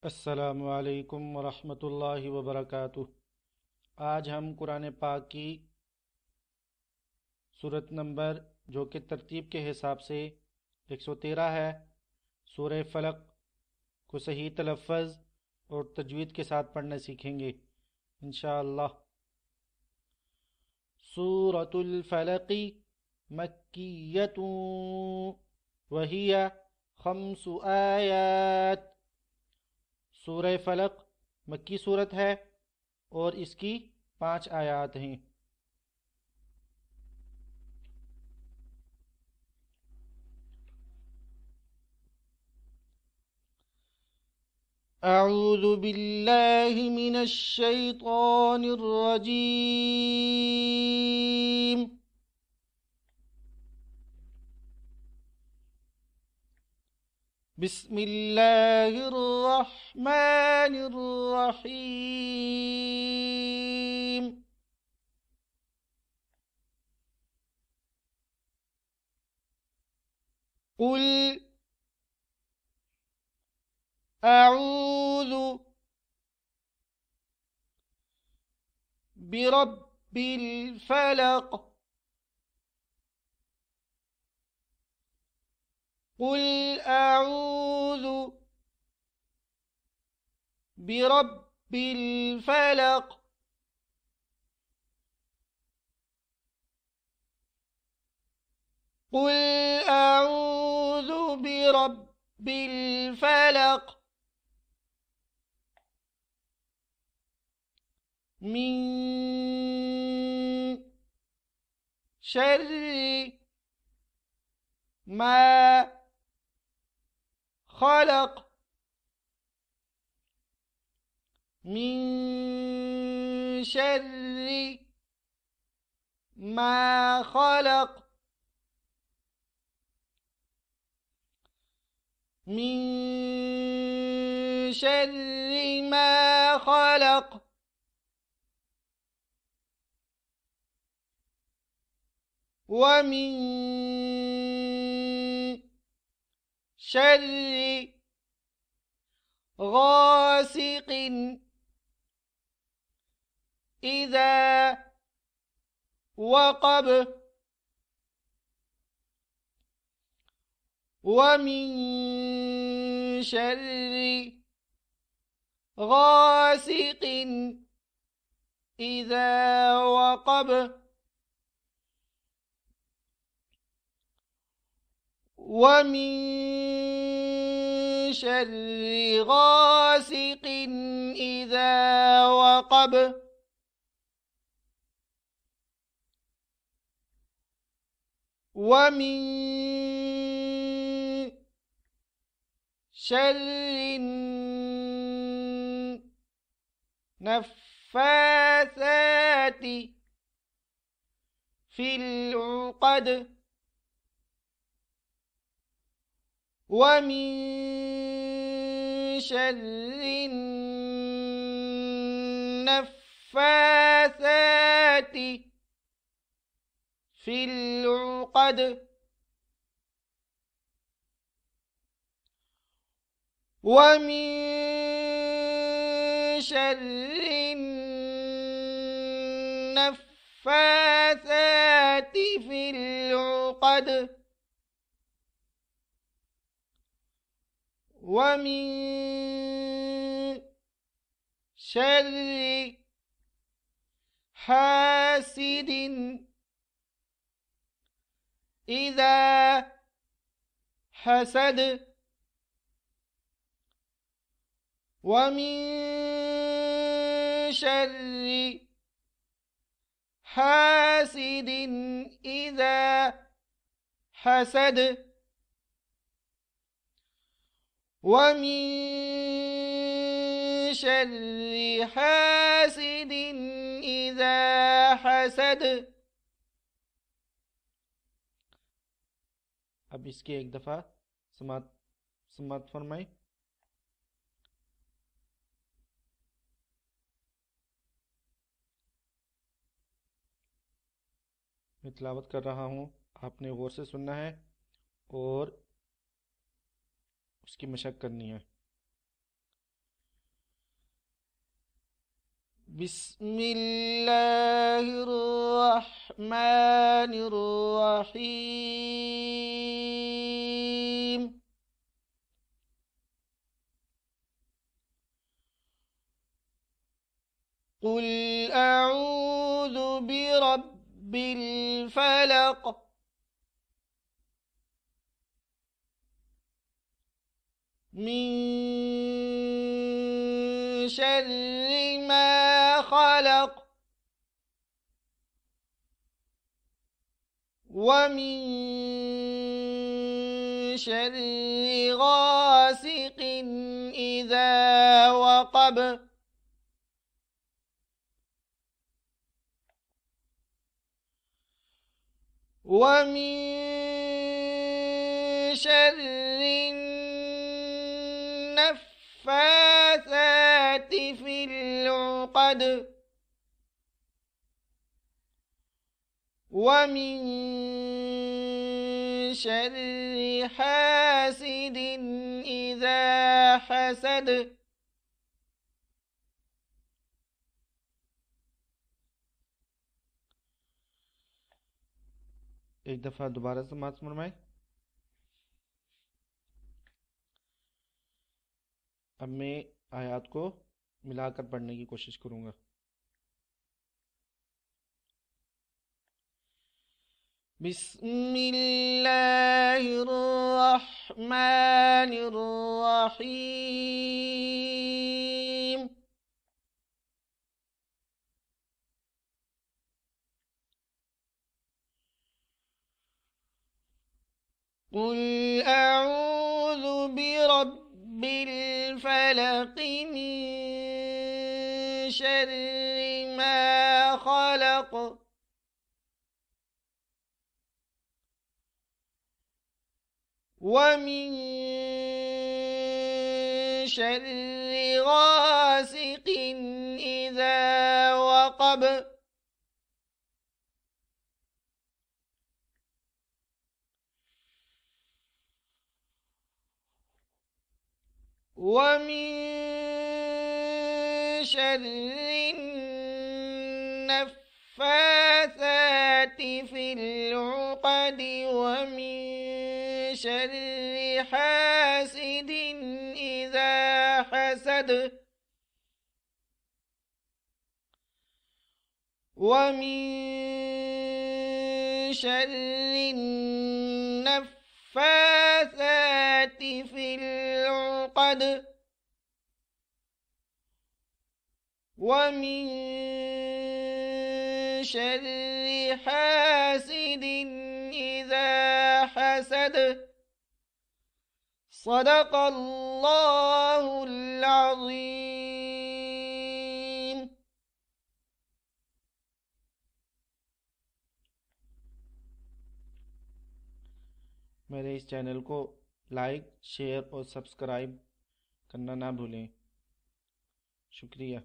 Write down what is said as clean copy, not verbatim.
अस्सलामु अलैकुम वरहमतुल्लाहि वबरकातुह। आज हम कुरान पाक की सूरत नंबर जो कि तरतीब के हिसाब से 113 है, सूरह फलक को सही तलफ़्फ़ुज़ और तजवीद के साथ पढ़ना सीखेंगे इंशाअल्लाह। सूरतुल फलक़ी मक्किय्यतुन वहिय खम्सु आयात। सूरह फलक मक्की सूरत है और इसकी 5 आयात हैं। أعوذ بالله من الشيطان الرجيم بسم الله الرحمن الرحيم قل أعوذ برب الفلق قل أعوذ برب الفلق قل أعوذ برب الفلق من شر ما خلق من شر ما خلق من شر ما خلق ومن شر غاسق إذا وقب ومن شر غاسق إذا وقب ومن شر غاسق إذا وقب ومن شر النفاثات في العقد ومن شر النفاثات في العقد ومن شر النفاثات في العقد ومن شر حاسد إذا حسد ومن شر حاسد إذا حسد ومن شر حاسد إذا حسد। अब इसकी एक दफ़ा समात समात फरमाएं। मैं तिलावत कर रहा हूँ, आपने गौर से सुनना है और उसकी मशक करनी है। बिस्मिल्लाहिर्रहमानिर्रहीम। कुल अऊज़ु बिरब्बिल फलक मिन शर्रि मा खलक वमिन शर्रि गासिकिन इज़ा वक़ब वमिन शर्रि नफ़्फ़ासाति फ़िल उक़द वमिन शर्रि हासिदिन इज़ा हसद। एक दफ़ा दोबारा समाअत फरमाएं। अब मैं आयत को मिलाकर पढ़ने की कोशिश करूँगा। बिस्मिल्लाहिर्रहमानिर्रहीम। कुल अऊज़ु बिरब्बिल फलक मिन शर्रि मा खलक वमिन शर्रि गासिकिन इज़ा वक़ब वमिन शर्रि नफ़्फ़ासाति फ़िल उक़द वमिन शर्रि हासिदिन इज़ा हसद वमिन शर्रि नफ़्फ़ासाति फ़िल उक़द वमिन शर्रि हासिदिन इज़ा हसद। सदक़ल्लाहुल अज़ीम। मेरे इस चैनल को लाइक, शेयर और सब्सक्राइब करना ना भूलें। शुक्रिया।